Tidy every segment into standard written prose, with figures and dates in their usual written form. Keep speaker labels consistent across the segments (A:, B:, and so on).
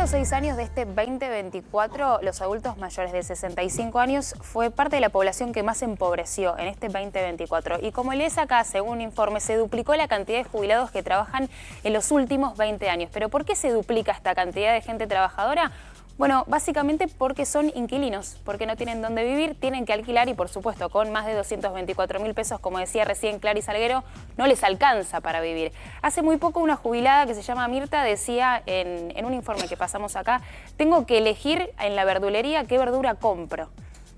A: primeros 6 años de este 2024, los adultos mayores de 65 años fue parte de la población que más se empobreció en este 2024. Y como lees acá, según un informe, se duplicó la cantidad de jubilados que trabajan en los últimos 20 años. ¿Pero por qué se duplica esta cantidad de gente trabajadora? Bueno, básicamente porque son inquilinos, porque no tienen dónde vivir, tienen que alquilar y, por supuesto, con más de 224.000 pesos, como decía recién Clary Salguero, no les alcanza para vivir. Hace muy poco una jubilada que se llama Mirta decía en un informe que pasamos acá, tengo que elegir en la verdulería qué verdura compro.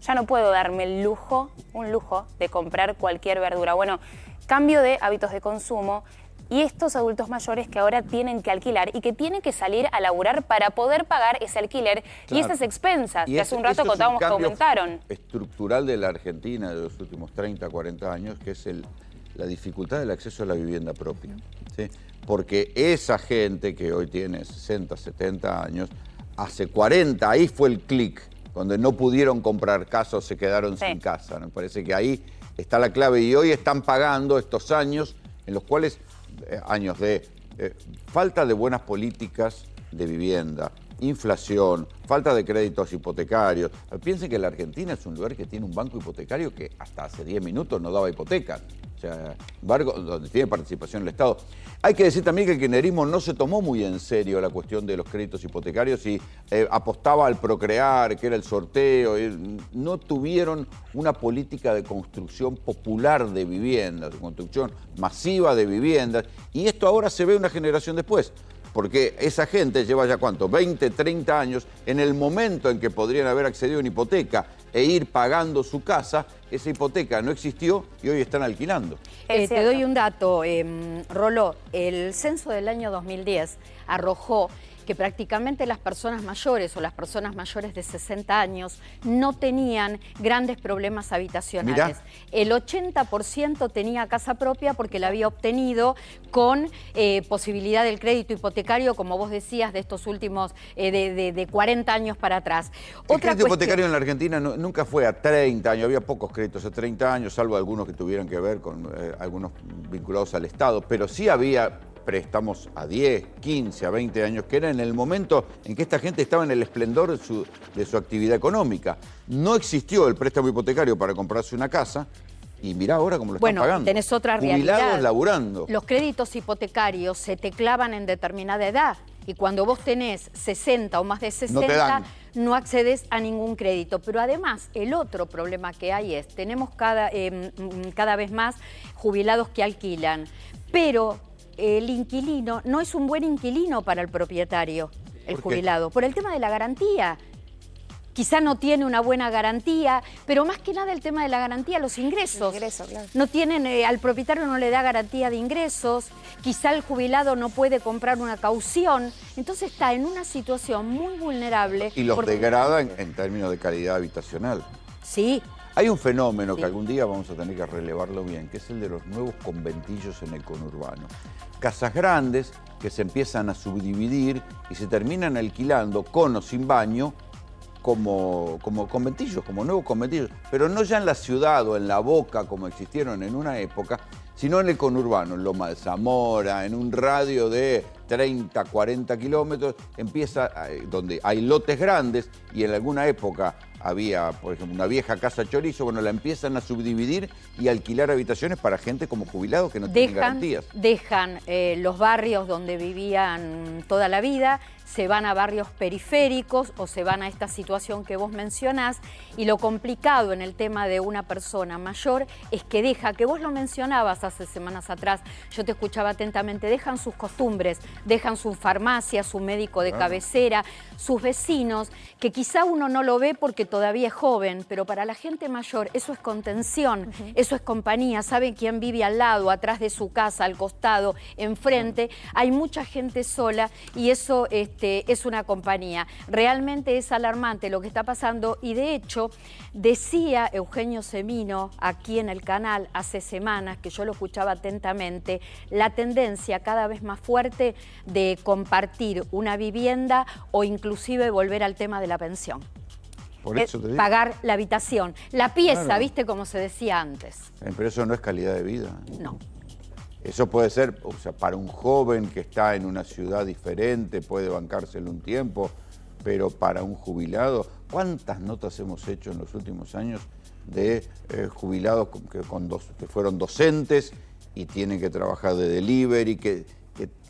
A: Ya no puedo darme el lujo, un lujo, de comprar cualquier verdura. Bueno, cambio de hábitos de consumo. Y estos adultos mayores que ahora tienen que alquilar y que tienen que salir a laburar para poder pagar ese alquiler y esas expensas que hace un rato contábamos que aumentaron.
B: Estructural de la Argentina de los últimos 30, 40 años, que es la dificultad del acceso a la vivienda propia. ¿Sí? Porque esa gente que hoy tiene 60, 70 años, hace 40, ahí fue el clic, donde no pudieron comprar casa o se quedaron sin casa. Me parece que ahí está la clave y hoy están pagando estos años en los cuales años de falta de buenas políticas de vivienda, inflación, falta de créditos hipotecarios. Piensen que la Argentina es un lugar que tiene un banco hipotecario que hasta hace 10 minutos no daba hipotecas. O sea, embargo, donde tiene participación el Estado. Hay que decir también que el kirchnerismo no se tomó muy en serio la cuestión de los créditos hipotecarios y apostaba al procrear, que era el sorteo. No tuvieron una política de construcción popular de viviendas, de construcción masiva de viviendas. Y esto ahora se ve una generación después. Porque esa gente lleva ya, ¿cuánto? 20, 30 años, en el momento en que podrían haber accedido a una hipoteca e ir pagando su casa, esa hipoteca no existió y hoy están alquilando.
C: Te doy un dato, Rolo. El censo del año 2010 arrojó que prácticamente las personas mayores o las personas mayores de 60 años no tenían grandes problemas habitacionales. Mirá. El 80% tenía casa propia porque la había obtenido con posibilidad del crédito hipotecario, como vos decías, de estos últimos, de 40 años para atrás.
B: El crédito hipotecario en la Argentina nunca fue a 30 años, había pocos créditos a 30 años, salvo algunos que tuvieran que ver con algunos vinculados al Estado, pero sí había préstamos a 10, 15, a 20 años, que era en el momento en que esta gente estaba en el esplendor de su actividad económica. No existió el préstamo hipotecario para comprarse una casa y mirá ahora cómo lo están pagando.
C: Tenés otra realidad.
B: Jubilados laburando.
C: Los créditos hipotecarios se te clavan en determinada edad y cuando vos tenés 60 o más de 60, no accedes a ningún crédito. Pero además, el otro problema que hay es, tenemos cada vez más jubilados que alquilan, pero el inquilino no es un buen inquilino para el propietario, el jubilado, por el tema de la garantía. Quizá no tiene una buena garantía, pero más que nada el tema de la garantía, los ingresos.
A: Claro.
C: No tienen, al propietario no le da garantía de ingresos, quizá el jubilado no puede comprar una caución, entonces está en una situación muy vulnerable.
B: Y los degrada en términos de calidad habitacional.
C: Sí.
B: Hay un fenómeno que algún día vamos a tener que relevarlo bien, que es el de los nuevos conventillos en el conurbano. Casas grandes que se empiezan a subdividir y se terminan alquilando con o sin baño como conventillos, como nuevos conventillos. Pero no ya en la ciudad o en la Boca como existieron en una época, sino en el conurbano, en Loma de Zamora, en un radio de 30, 40 kilómetros, donde hay lotes grandes y en alguna época había, por ejemplo, una vieja casa chorizo, bueno, la empiezan a subdividir y alquilar habitaciones para gente como jubilados que no tienen garantías.
C: Dejan los barrios donde vivían toda la vida, se van a barrios periféricos o se van a esta situación que vos mencionás, y lo complicado en el tema de una persona mayor es que deja, que vos lo mencionabas hace semanas atrás, yo te escuchaba atentamente, dejan sus costumbres, dejan su farmacia, su médico de cabecera, sus vecinos, que quizá uno no lo ve porque todavía es joven, pero para la gente mayor eso es contención, eso es compañía, saben quién vive al lado, atrás de su casa, al costado, enfrente, hay mucha gente sola y eso es una compañía. Realmente es alarmante lo que está pasando y de hecho decía Eugenio Semino aquí en el canal hace semanas, que yo lo escuchaba atentamente, la tendencia cada vez más fuerte de compartir una vivienda o inclusive volver al tema de la pensión.
B: Por eso te digo.
C: Pagar la habitación, la pieza, claro. ¿Viste? Como se decía antes.
B: Pero eso no es calidad de vida.
C: No.
B: Eso puede ser, o sea, para un joven que está en una ciudad diferente, puede bancárselo un tiempo, pero para un jubilado, ¿cuántas notas hemos hecho en los últimos años de jubilados que fueron docentes y tienen que trabajar de delivery, que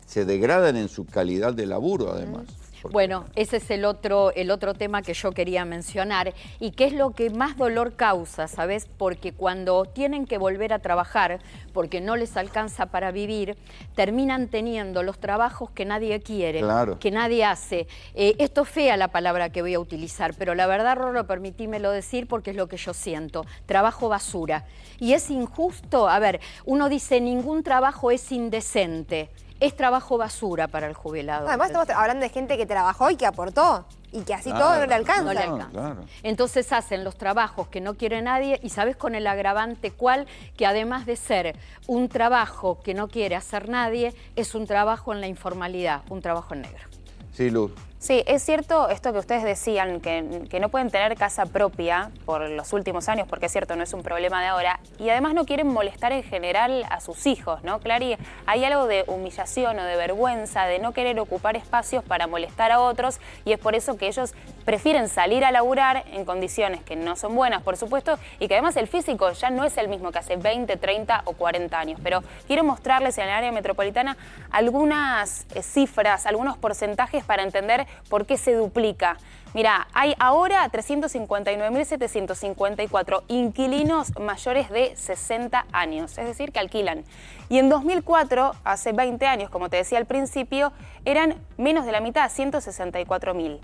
B: se degradan en su calidad de laburo además?
C: Bueno, ese es el otro tema que yo quería mencionar y que es lo que más dolor causa, ¿sabes? Porque cuando tienen que volver a trabajar, porque no les alcanza para vivir, terminan teniendo los trabajos que nadie quiere,
B: claro,
C: que nadie hace. Esto es fea la palabra que voy a utilizar, pero la verdad, Rorro, permitímelo decir porque es lo que yo siento. Trabajo basura. Y es injusto, a ver, uno dice ningún trabajo es indecente. Es trabajo basura para el jubilado.
D: Además estamos hablando de gente que trabajó y que aportó y que así todo no le alcanza.
C: No le alcanza.
B: Claro.
C: Entonces hacen los trabajos que no quiere nadie y ¿sabes con el agravante cuál? Que además de ser un trabajo que no quiere hacer nadie, es un trabajo en la informalidad, un trabajo en negro.
B: Sí, Luz.
A: Sí, es cierto esto que ustedes decían, que no pueden tener casa propia por los últimos años, porque es cierto, no es un problema de ahora, y además no quieren molestar en general a sus hijos, ¿no, Clary? Hay algo de humillación o de vergüenza, de no querer ocupar espacios para molestar a otros, y es por eso que ellos prefieren salir a laburar en condiciones que no son buenas, por supuesto, y que además el físico ya no es el mismo que hace 20, 30 o 40 años. Pero quiero mostrarles en el área metropolitana algunas cifras, algunos porcentajes para entender por qué se duplica. Mira, hay ahora 359.754 inquilinos mayores de 60 años, es decir, que alquilan. Y en 2004, hace 20 años, como te decía al principio, eran menos de la mitad, 164.000.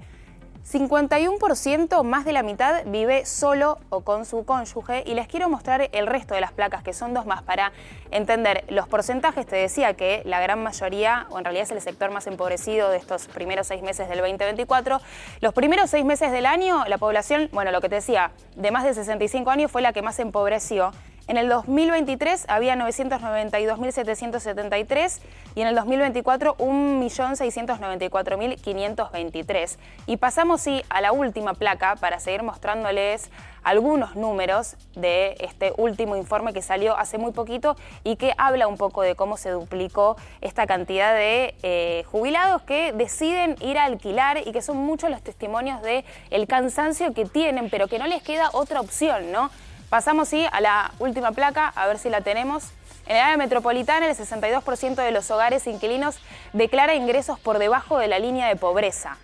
A: 51% más de la mitad vive solo o con su cónyuge y les quiero mostrar el resto de las placas, que son dos más, para entender los porcentajes. Te decía que la gran mayoría, o en realidad es el sector más empobrecido de estos primeros 6 meses del 2024. Los primeros 6 meses del año, la población, bueno, lo que te decía, de más de 65 años fue la que más empobreció. En el 2023 había 992.773 y en el 2024 1.694.523. Y pasamos sí a la última placa para seguir mostrándoles algunos números de este último informe que salió hace muy poquito y que habla un poco de cómo se duplicó esta cantidad de jubilados que deciden ir a alquilar y que son muchos los testimonios de el cansancio que tienen, pero que no les queda otra opción, ¿no? Pasamos sí a la última placa, a ver si la tenemos. En el área metropolitana, el 62% de los hogares inquilinos declara ingresos por debajo de la línea de pobreza.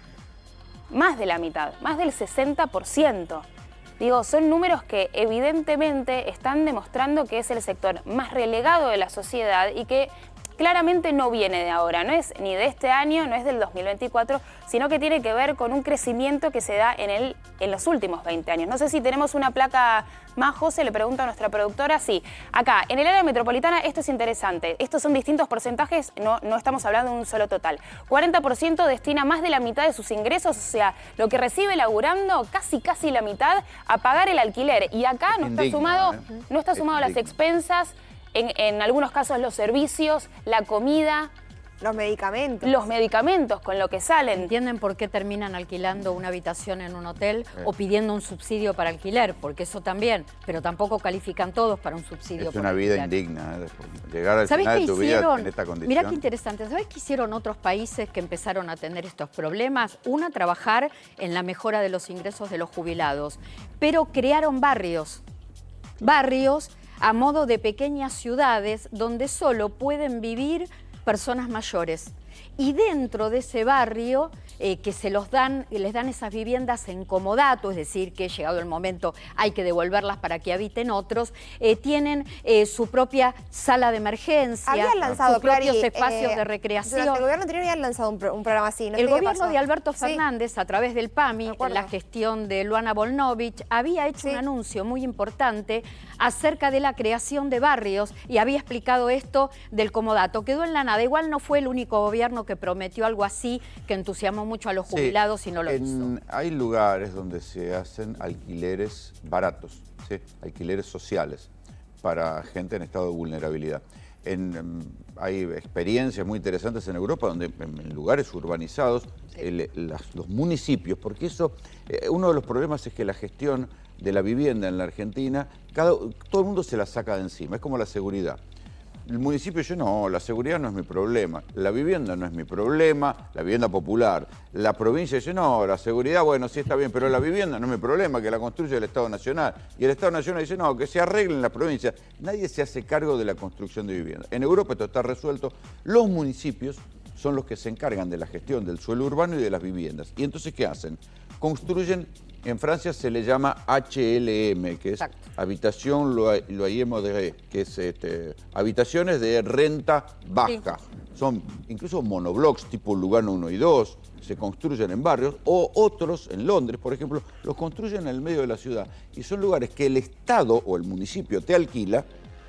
A: Más de la mitad, más del 60%. Digo, son números que evidentemente están demostrando que es el sector más relegado de la sociedad y que claramente no viene de ahora, no es ni de este año, no es del 2024, sino que tiene que ver con un crecimiento que se da en los últimos 20 años. No sé si tenemos una placa más, José, le pregunto a nuestra productora. Sí, acá, en el área metropolitana, esto es interesante. Estos son distintos porcentajes, no estamos hablando de un solo total. 40% destina más de la mitad de sus ingresos, o sea, lo que recibe laburando, casi la mitad, a pagar el alquiler. Y acá no está sumado, las expensas, en algunos casos los servicios, la comida.
D: Los medicamentos.
A: Los medicamentos con lo que salen.
C: ¿Entienden por qué terminan alquilando una habitación en un hotel o pidiendo un subsidio para alquiler? Porque eso también, pero tampoco califican todos para un subsidio.
B: Es una vida indigna, llegar al final de tu vida en esta condición.
C: Mirá qué interesante, ¿sabés qué hicieron otros países que empezaron a tener estos problemas? Una, trabajar en la mejora de los ingresos de los jubilados, pero crearon barrios a modo de pequeñas ciudades donde solo pueden vivir personas mayores. Y dentro de ese barrio que les dan esas viviendas en comodato, es decir, que llegado el momento hay que devolverlas para que habiten otros, tienen su propia sala de emergencia, sus propios espacios de recreación.
D: Durante el gobierno anterior habían lanzado un programa así.
C: El gobierno de Alberto Fernández, a través del PAMI, en la gestión de Luana Volnovich, había hecho un anuncio muy importante acerca de la creación de barrios y había explicado esto del comodato. Quedó en la nada. Igual no fue el único gobierno que prometió algo así, que entusiasmó mucho a los jubilados y no lo hizo.
B: Hay lugares donde se hacen alquileres baratos, ¿sí? Alquileres sociales para gente en estado de vulnerabilidad. Hay experiencias muy interesantes en Europa donde en lugares urbanizados los municipios, porque eso, uno de los problemas es que la gestión de la vivienda en la Argentina, todo el mundo se la saca de encima, es como la seguridad. El municipio dice, no, la seguridad no es mi problema, la vivienda no es mi problema, la vivienda popular. La provincia dice, no, la seguridad, bueno, sí está bien, pero la vivienda no es mi problema, que la construye el Estado Nacional. Y el Estado Nacional dice, no, que se arregle en la provincia. Nadie se hace cargo de la construcción de vivienda. En Europa esto está resuelto. Los municipios son los que se encargan de la gestión del suelo urbano y de las viviendas. Y entonces, ¿qué hacen? Construyen, en Francia se le llama HLM, que es
C: Exacto.
B: Habitación Loyer Modéré, que es habitaciones de renta baja. Sí. Son incluso monoblocks tipo Lugano 1 y 2, se construyen en barrios, o otros, en Londres, por ejemplo, los construyen en el medio de la ciudad. Y son lugares que el Estado o el municipio te alquila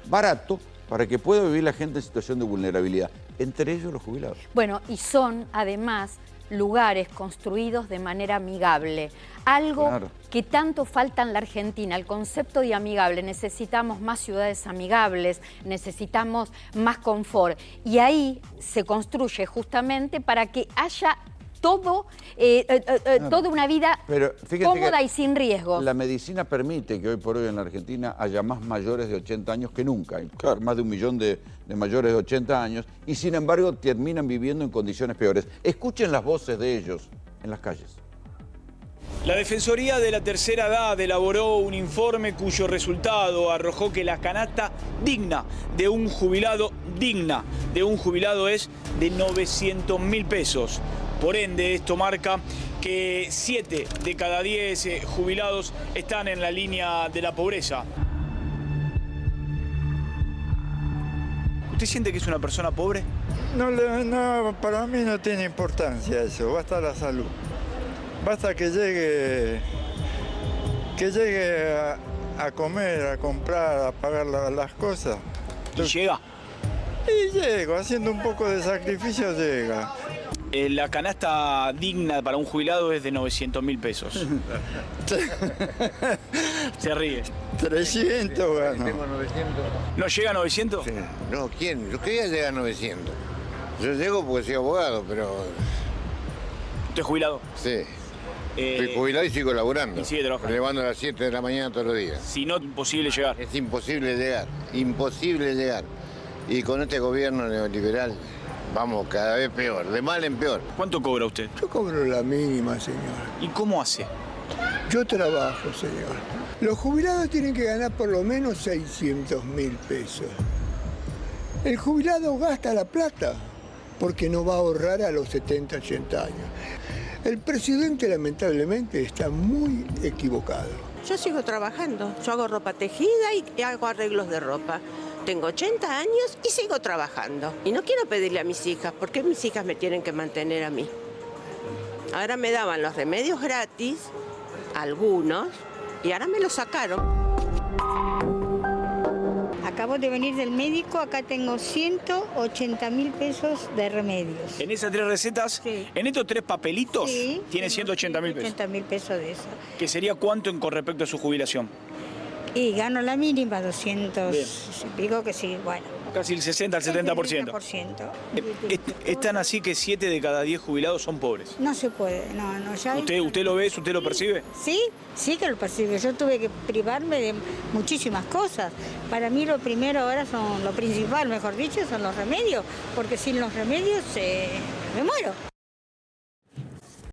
B: barato para que pueda vivir la gente en situación de vulnerabilidad, entre ellos los jubilados.
C: Bueno, y son además lugares construidos de manera amigable, algo claro. que tanto falta en la Argentina, el concepto de amigable. Necesitamos más ciudades amigables, necesitamos más confort, y ahí se construye justamente para que haya todo, toda una vida cómoda y sin riesgos.
B: La medicina permite que hoy por hoy en la Argentina haya más mayores de 80 años que nunca. Hay más de 1 millón de mayores de 80 años y sin embargo terminan viviendo en condiciones peores. Escuchen las voces de ellos en las calles.
E: La Defensoría de la Tercera Edad elaboró un informe cuyo resultado arrojó que la canasta digna de un jubilado es de 900.000 pesos. Por ende, esto marca que 7 de cada 10 jubilados están en la línea de la pobreza. ¿Usted siente que es una persona pobre?
F: No, para mí no tiene importancia eso, basta la salud. Basta que llegue a comer, a comprar, a pagar las cosas.
E: ¿Y llega?
F: Y llego, haciendo un poco de sacrificio llega.
E: La canasta digna para un jubilado es de 900.000 pesos. Se ríe.
F: 300 gano.
G: Tengo 900.
E: ¿No llega a 900?
G: Sí. No, ¿quién? Yo quería llegar a 900. Yo llego porque soy abogado, pero...
E: ¿Usted es jubilado?
G: Sí. Estoy jubilado y sigo laburando.
E: Y sigue trabajando.
G: Me levanto a las 7 de la mañana todos los días.
E: Si no, imposible llegar.
G: Es imposible llegar. Imposible llegar. Y con este gobierno neoliberal... Vamos, cada vez peor, de mal en peor.
E: ¿Cuánto cobra usted?
H: Yo cobro la mínima, señor.
E: ¿Y cómo hace?
H: Yo trabajo, señor. Los jubilados tienen que ganar por lo menos 600.000 pesos. El jubilado gasta la plata porque no va a ahorrar a los 70, 80 años. El presidente, lamentablemente, está muy equivocado.
I: Yo sigo trabajando. Yo hago ropa tejida y hago arreglos de ropa. Tengo 80 años y sigo trabajando. Y no quiero pedirle a mis hijas, porque mis hijas me tienen que mantener a mí. Ahora me daban los remedios gratis, algunos, y ahora me los sacaron.
J: Acabo de venir del médico, acá tengo 180.000 pesos de remedios.
E: ¿En esas 3 recetas?
J: Sí.
E: ¿En estos 3 papelitos?
J: Sí.
E: Tiene 180.000 pesos.
J: 180.000 pesos de eso.
E: ¿Que sería cuánto con respecto a su jubilación?
J: Y gano la mínima, 200
E: Bien.
J: y pico, que sí, bueno.
E: Casi el 60 al 70%.
J: 70%.
E: Es tan así que 7 de cada 10 jubilados son pobres.
J: No se puede, no, ya...
E: ¿Usted lo ve, usted lo percibe?
J: Sí, sí que lo percibo. Yo tuve que privarme de muchísimas cosas. Para mí lo primero ahora lo principal, mejor dicho, son los remedios, porque sin los remedios me muero.